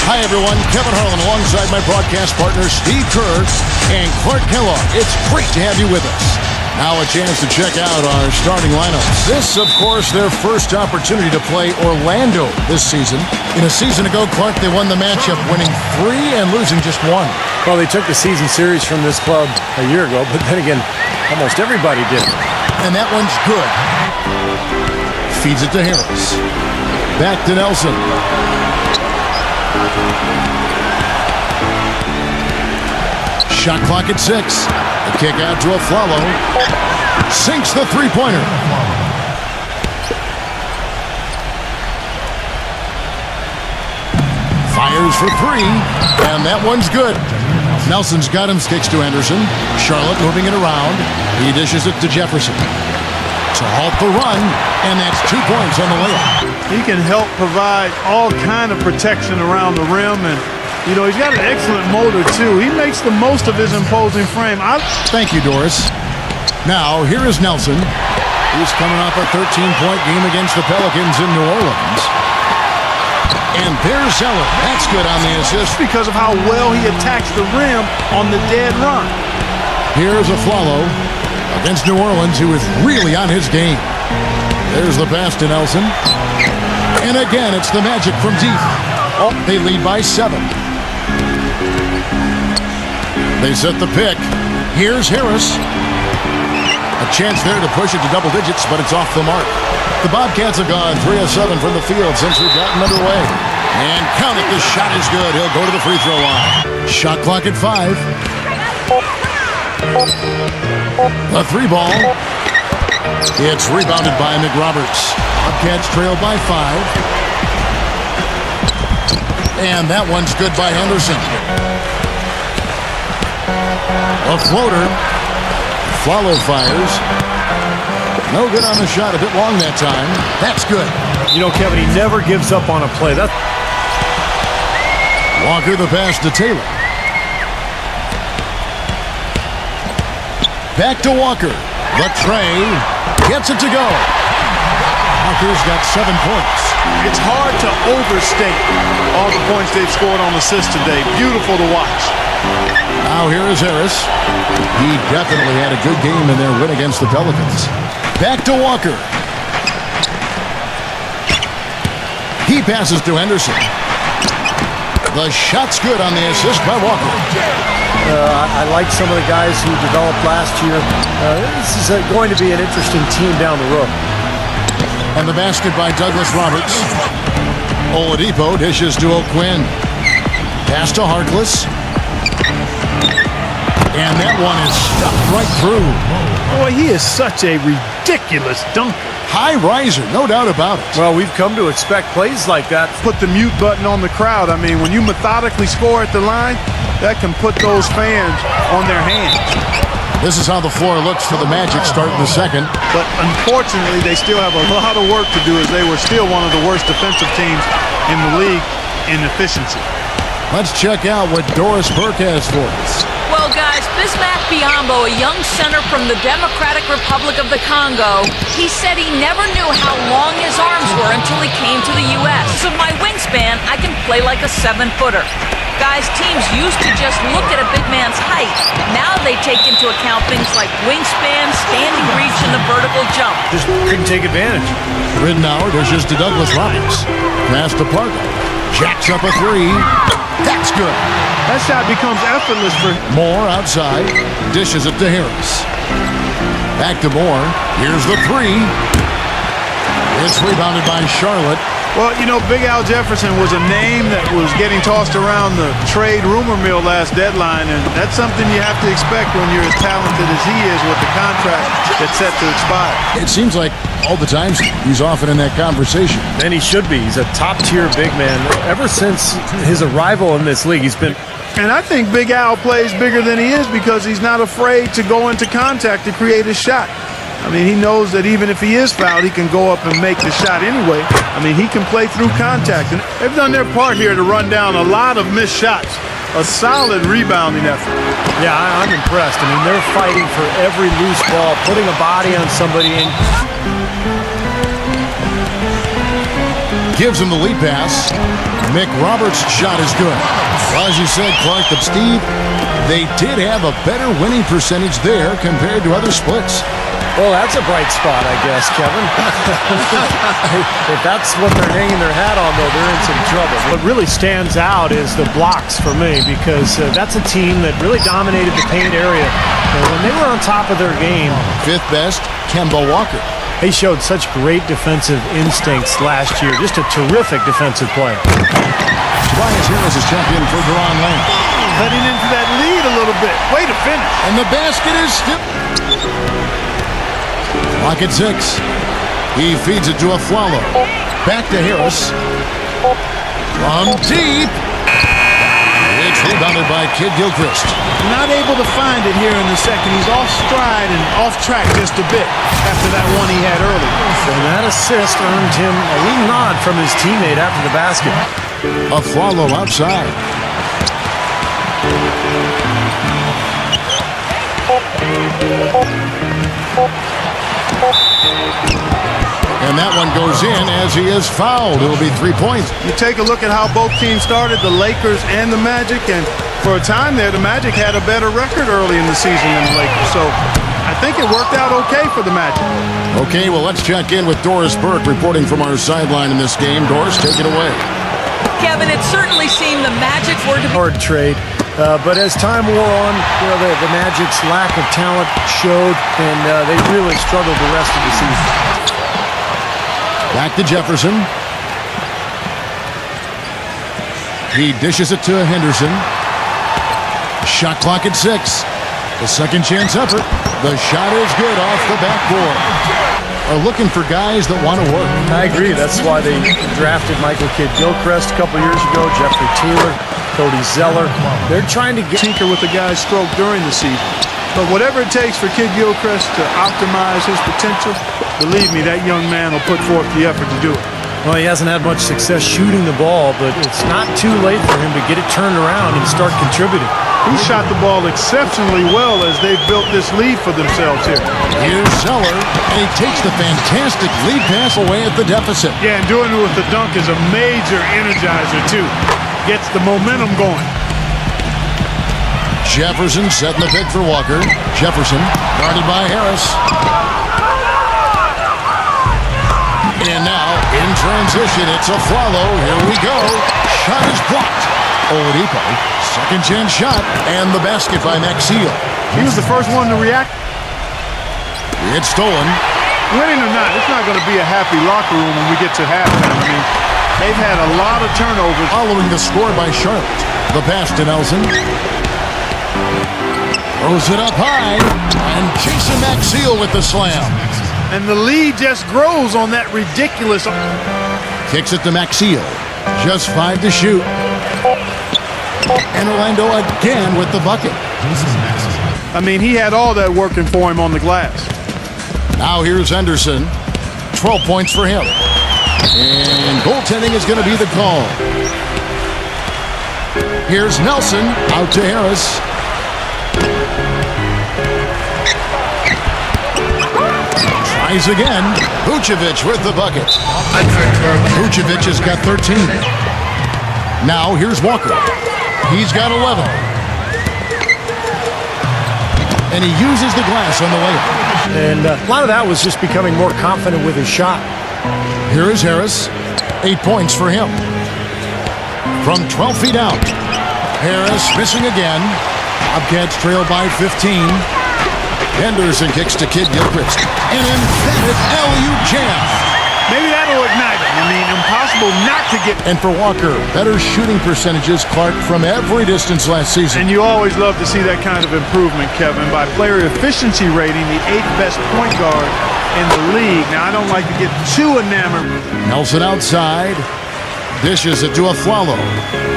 Hi, everyone. Kevin Harlan alongside my broadcast partner, Steve Kerr and Clark Kellogg. It's great to have you with us. Now a chance to check out our starting lineups. This, of course, their first opportunity to play Orlando this season. In a season ago, Clark, they won the matchup, winning 3 and losing just 1. Well, they took the season series from this club a year ago, but then again, almost everybody did. And that one's good. Feeds it to Harris. Back to Nelson. Shot clock at 6. The kick out to Aflalo. Sinks the three-pointer. Fires for 3. And that one's good. Nelson's got him, sticks to Anderson. Charlotte moving it around. He dishes it to Jefferson. To halt the run, and that's 2 points on the layup. He can help provide all kind of protection around the rim, and you know, he's got an excellent motor too. He makes the most of his imposing frame. Thank you, Doris. Now, here is Nelson. He's coming off a 13-point game against the Pelicans in New Orleans. And there's Zeller. That's good on the assist. Because of how well he attacks the rim on the dead run. Here's Aflalo against New Orleans, who is really on his game. There's the pass to Nelson. And again, it's the Magic from deep. Oh, they lead by 7. They set the pick. Here's Harris. A chance there to push it to double digits, but it's off the mark. The Bobcats have gone 3 of 7 from the field since we've gotten underway. And count it, the shot is good. He'll go to the free throw line. Shot clock at 5. The 3 ball. It's rebounded by McRoberts. Bobcats trail by 5. And that one's good by Henderson. A floater. Aflalo fires. No good on the shot. A bit long that time. That's good. You know, Kevin, he never gives up on a play. Walker the pass to Taylor. Back to Walker. The tray. Gets it to go. Walker's got 7 points. It's hard to overstate all the points they've scored on assists today. Beautiful to watch. Now here is Harris. He definitely had a good game in their win against the Pelicans. Back to Walker. He passes to Henderson. The shot's good on the assist by Walker. I like some of the guys who developed last year. This is going to be an interesting team down the road. And the basket by Douglas Roberts. Oladipo dishes to O'Quinn. Pass to Harkless. And that one is stuffed right through. Boy, he is such a ridiculous dunker. High riser, no doubt about it. Well, we've come to expect plays like that. Put the mute button on the crowd. I mean, when you methodically score at the line, that can put those fans on their hands. This is how the floor looks for the Magic starting the second. But unfortunately, they still have a lot of work to do, as they were still one of the worst defensive teams in the league in efficiency. Let's check out what Doris Burke has for us. Well, guys, Bismack Biyombo, a young center from the Democratic Republic of the Congo, he said he never knew how long his arms were until he came to the U.S. So my wingspan, I can play like a 7-footer. Guys, teams used to just look at a big man's height. Now they take into account things like wingspan, standing reach, and the vertical jump. Just couldn't take advantage. Ridnour dishes to Douglas Roberts. Pass to Parker. Jacks up a 3. That's good. That shot becomes effortless for Moore outside. Dishes it to Harris. Back to Moore. Here's the 3. It's rebounded by Charlotte. Well, you know, Big Al Jefferson was a name that was getting tossed around the trade rumor mill last deadline, and that's something you have to expect when you're as talented as he is with the contract that's set to expire. It seems like all the times he's often in that conversation. And he should be. He's a top-tier big man. Ever since his arrival in this league, he's been... And I think Big Al plays bigger than he is because he's not afraid to go into contact to create a shot. I mean, he knows that even if he is fouled, he can go up and make the shot anyway. I mean, he can play through contact. And they've done their part here to run down a lot of missed shots. A solid rebounding effort. Yeah, I'm impressed. I mean, they're fighting for every loose ball, putting a body on somebody. Gives him the lead pass. Mick Roberts' shot is good. Well, as you said, Clark, Steve, they did have a better winning percentage there compared to other splits. Well, that's a bright spot, I guess, Kevin. If that's what they're hanging their hat on, though, they're in some trouble. What really stands out is the blocks for me, because that's a team that really dominated the paint area. When they were on top of their game. Fifth best, Kemba Walker. He showed such great defensive instincts last year. Just a terrific defensive player. Tobias Harris is champion for Deron Lane. Heading into that lead a little bit. Way to finish. And the basket is still... Clock at 6. He feeds it to Aflalo. Back to Harris. From deep. It's rebounded by Kid Gilchrist. Not able to find it here in the second. He's off stride and off track just a bit after that one he had earlier. And that assist earned him a little nod from his teammate after the basket. Aflalo outside. And that one goes in as he is fouled. It'll be 3 points. You take a look at how both teams started, the Lakers and the Magic, and for a time there, the Magic had a better record early in the season than the Lakers. So I think it worked out okay for the Magic. Okay, well, let's check in with Doris Burke reporting from our sideline in this game. Doris, take it away. Kevin, it certainly seemed the Magic were to be Hard trade. But as time wore on, the Magic's lack of talent showed, and they really struggled the rest of the season. Back to Jefferson. He dishes it to Henderson. Shot clock at 6. The second chance effort. The shot is good off the backboard. Are looking for guys that want to work. I agree. That's why they drafted Michael Kidd-Gilchrist a couple years ago, Jeffrey Taylor, Cody Zeller. They're trying to Tinker with the guy's stroke during the season. But whatever it takes for Kid Gilchrist to optimize his potential, believe me, that young man will put forth the effort to do it. Well, he hasn't had much success shooting the ball, but it's not too late for him to get it turned around and start contributing. He shot the ball exceptionally well as they've built this lead for themselves here. Here's Zeller, and he takes the fantastic lead pass away at the deficit. Yeah, and doing it with the dunk is a major energizer, too. Gets the momentum going. Jefferson setting the pick for Walker. Jefferson guarded by Harris. And now, in transition, it's Aflalo. Here we go. Shot is blocked. Oladipo, second chance shot, and the basket by Maxfield. He was the first one to react. It's stolen. Winning or not, it's not going to be a happy locker room when we get to halftime. I mean, they've had a lot of turnovers. Following the score by Charlotte. The pass to Nelson. Throws it up high, and Jason Maxiell with the slam. And the lead just grows on that ridiculous... Kicks it to Maxiell. Just 5 to shoot. And Orlando again with the bucket. I mean, he had all that working for him on the glass. Now here's Henderson. 12 points for him. And goaltending is going to be the call. Here's Nelson out to Harris. Tries again. Vucevic with the bucket. Vucevic has got 13. Now here's Walker. He's got 11. And he uses the glass on the layup. And a lot of that was just becoming more confident with his shot. Here is Harris. 8 points for him. From 12 feet out. Harris missing again. Bobcats trail by 15. Henderson kicks to Kid Gilchrist. An emphatic alley-oop jam. Maybe that'll ignite him. I mean, impossible not to get... And for Walker, better shooting percentages, Clark, from every distance last season. And you always love to see that kind of improvement, Kevin. By player efficiency rating, the 8th best point guard in the league. Now, I don't like to get too enamored. Nelson outside. Dishes it to Aflalo.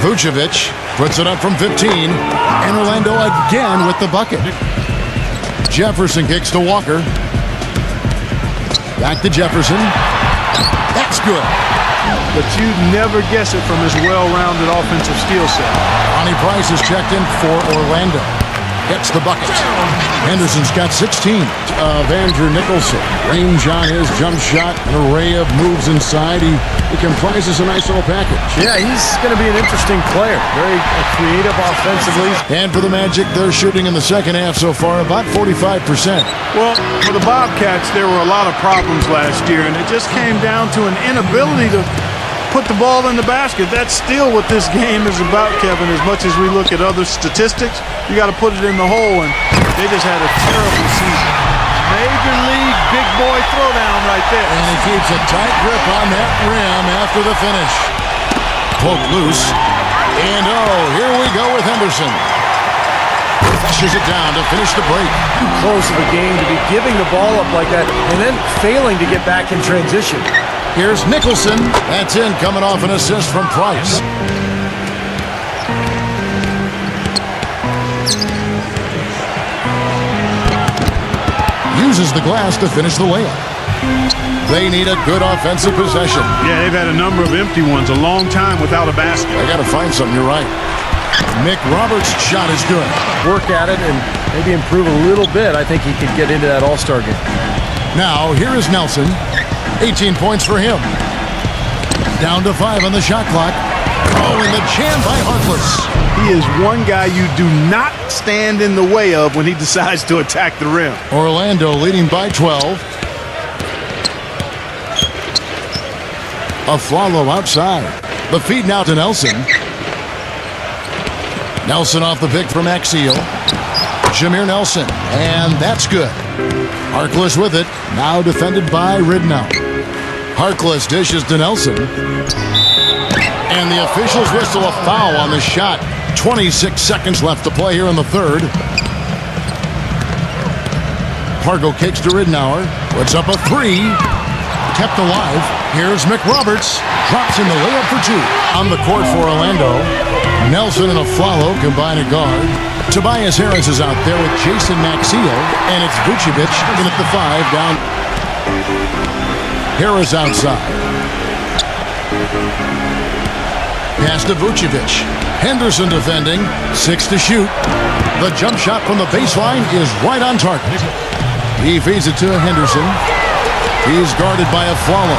Vucevic puts it up from 15. And Orlando again with the bucket. Jefferson kicks to Walker. Back to Jefferson. That's good. But you'd never guess it from his well-rounded offensive skill set. Ronnie Price is checked in for Orlando. Hits the bucket. Henderson's got 16 of Andrew Nicholson. Range on his jump shot. An array of moves inside. He comprises a nice little package. Yeah, he's going to be an interesting player. Very creative offensively. And for the Magic, they're shooting in the second half so far about 45%. Well, for the Bobcats, there were a lot of problems last year, and it just came down to an inability to put the ball in the basket. That's still what this game is about, Kevin. As much as we look at other statistics, you got to put it in the hole, and they just had a terrible season. Major league big boy throwdown right there. And he keeps a tight grip on that rim after the finish. Poked loose. And here we go with Henderson. Flushes it down to finish the break. Close of the game to be giving the ball up like that and then failing to get back in transition. Here's Nicholson. That's in, coming off an assist from Price. Uses the glass to finish the layup. They need a good offensive possession. Yeah, they've had a number of empty ones, a long time without a basket. I got to find something, you're right. Mick Roberts' shot is good. Work at it and maybe improve a little bit. I think he could get into that All-Star game. Now, here is Nelson. 18 points for him. Down to 5 on the shot clock. Oh, and the jam by Harkless. He is one guy you do not stand in the way of when he decides to attack the rim. Orlando leading by 12. Aflalo outside. The feed now to Nelson. Nelson off the pick from Axial. Jameer Nelson. And that's good. Harkless with it. Now defended by Ridnow. Harkless dishes to Nelson. And the officials whistle a foul on the shot. 26 seconds left to play here in the third. Pargo kicks to Ridnour. Puts up a three. Kept alive. Here's McRoberts. Drops in the layup for two. On the court for Orlando. Nelson and Aflalo combine a guard. Tobias Harris is out there with Jason Maxiel. And it's Vucevic in at the 5 down. Harris outside. Pass to Vucevic. Henderson defending. 6 to shoot. The jump shot from the baseline is right on target. He feeds it to Henderson. He's guarded by Aflalo.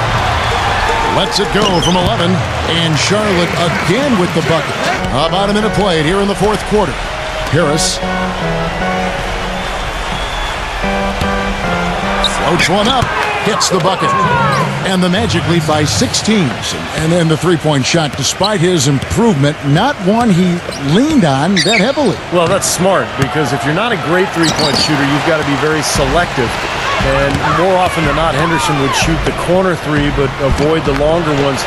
Lets it go from 11. And Charlotte again with the bucket. About a minute played here in the fourth quarter. Harris floats one up. Hits the bucket. And the Magic lead by 16. And then the three-point shot, despite his improvement, not one he leaned on that heavily. Well, that's smart, because if you're not a great three-point shooter, you've got to be very selective. And more often than not, Henderson would shoot the corner three, but avoid the longer ones.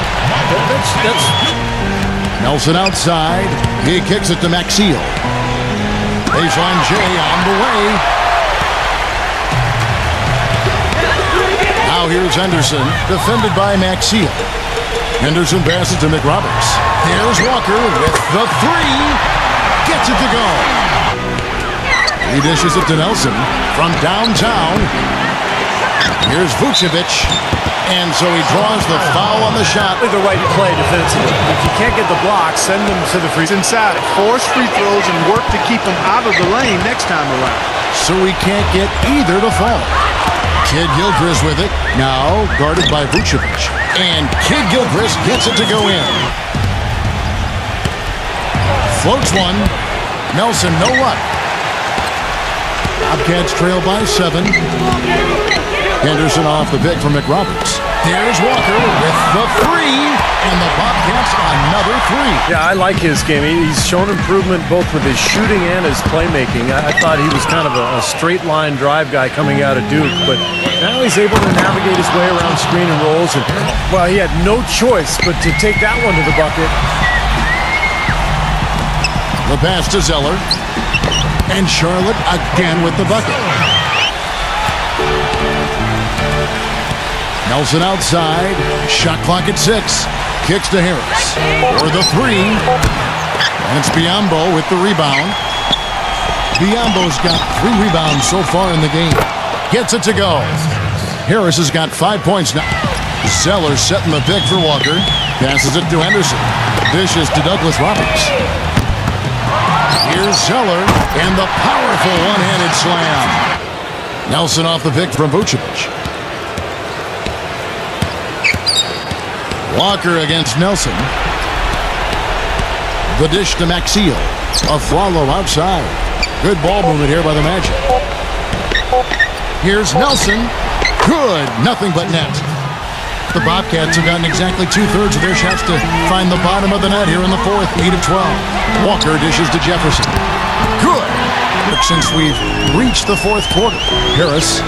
That's Nelson outside. He kicks it to Maxiel. Baseline J on the way. Now here's Henderson, defended by Maxiel. Henderson passes to McRoberts. Here's Walker with the three. Gets it to go. He dishes it to Nelson from downtown. Here's Vucevic. And so he draws the foul on the shot. the right play defensively. If you can't get the block, send them to the free. Inside, force free throws and work to keep them out of the lane next time around. So he can't get either to fall. Kid Gilchrist with it. Now guarded by Vucevic. And Kid Gilchrist gets it to go in. Floats one. Nelson, no luck. Bobcats trail by 7. Henderson off the pick from McRoberts. Here's Walker with the three. And the Bobcats another three. Yeah, I like his game. He's shown improvement both with his shooting and his playmaking. I thought he was kind of a straight line drive guy coming out of Duke, but now he's able to navigate his way around screen and rolls. And, well, he had no choice but to take that one to the bucket. The pass to Zeller. And Charlotte again with the bucket. Nelson outside. Shot clock at 6. Kicks to Harris for the three. And it's Biyombo with the rebound. Biyombo's got 3 rebounds so far in the game. Gets it to go. Harris has got 5 points now. Zeller setting the pick for Walker. Passes it to Henderson. Dishes to Douglas Roberts. Here's Zeller, and the powerful one-handed slam. Nelson off the pick from BOBCATS. Walker against Nelson. The dish to Maxiel. A follow outside. Good ball movement here by the Magic. Here's Nelson. Good. Nothing but net. The Bobcats have gotten exactly two-thirds of their shots to find the bottom of the net here in the fourth. 8-12. Walker dishes to Jefferson. Good. Since we've reached the fourth quarter. Harris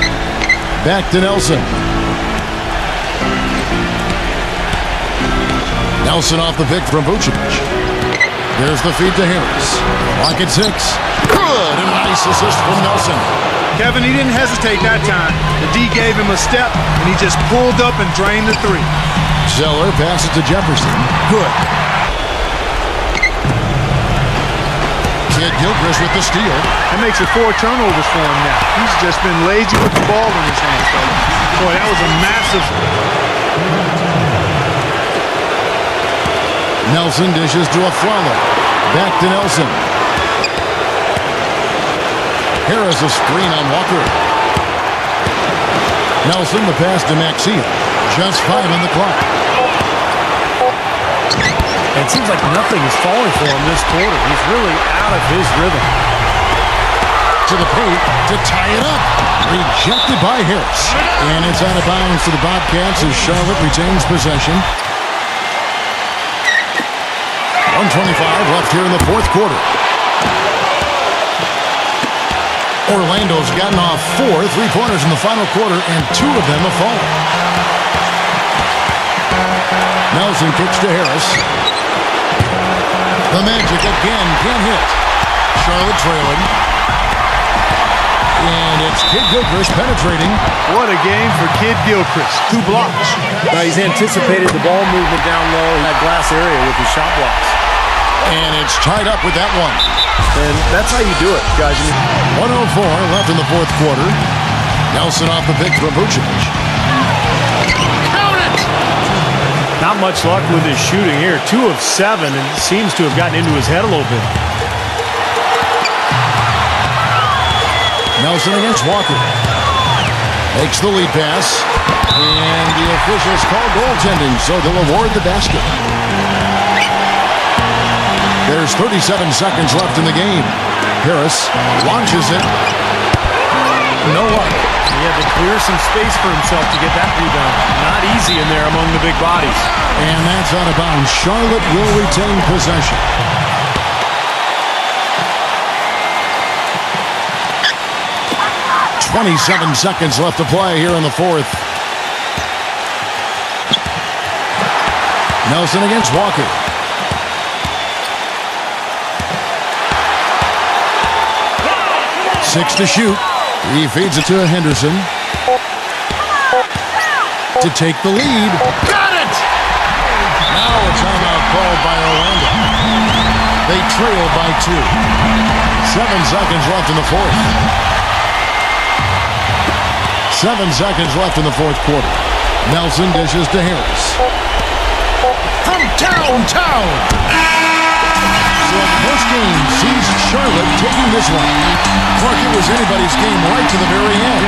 back to Nelson. Nelson off the pick from BOBCATS. There's the feed to Harris. Lock at 6. Good. And a nice assist from Nelson. Kevin, he didn't hesitate that time. The D gave him a step, and he just pulled up and drained the three. Zeller passes to Jefferson. Good. Kid Gilchrist with the steal. That makes it 4 turnovers for him now. He's just been lazy with the ball in his hands. Boy, that was a massive... Nelson dishes to Afflalo. Back to Nelson. Harris a screen on Walker. Nelson the pass to Maxiel. Just 5 on the clock. It seems like nothing is falling for him this quarter. He's really out of his rhythm. To the paint to tie it up. Rejected by Harris. And it's out of bounds to the Bobcats as Charlotte retains possession. 1:25 left here in the fourth quarter. Orlando's gotten off 4 3-pointers in the final quarter, and 2 of them have fallen. Nelson kicks to Harris. The Magic again can't hit. Charlotte trailing. And it's Kid Gilchrist penetrating. What a game for Kid Gilchrist. 2 blocks. He's anticipated the ball movement down low in that glass area with his shot blocks. And it's tied up with that one. And that's how you do it, guys. 1:04 left in the fourth quarter. Nelson off the pick from BOBCATS. Count it! Not much luck with his shooting here. 2 of 7, and seems to have gotten into his head a little bit. Nelson against Walker. Makes the lead pass. And the officials call goaltending, so they'll award the basket. There's 37 seconds left in the game. Harris launches it. No luck. He had to clear some space for himself to get that rebound. Not easy in there among the big bodies. And that's out of bounds. Charlotte will retain possession. .27 seconds left to play here in the fourth. Nelson against Walker. Six to shoot. He feeds it to Henderson. To take the lead. Got it! Now a timeout called by Orlando. They trail by 2. 7 seconds left in the fourth. 7 seconds left in the fourth quarter. Nelson dishes to Harris. From downtown! So the first game sees Charlotte taking this one. Clark, it was anybody's game right to the very end.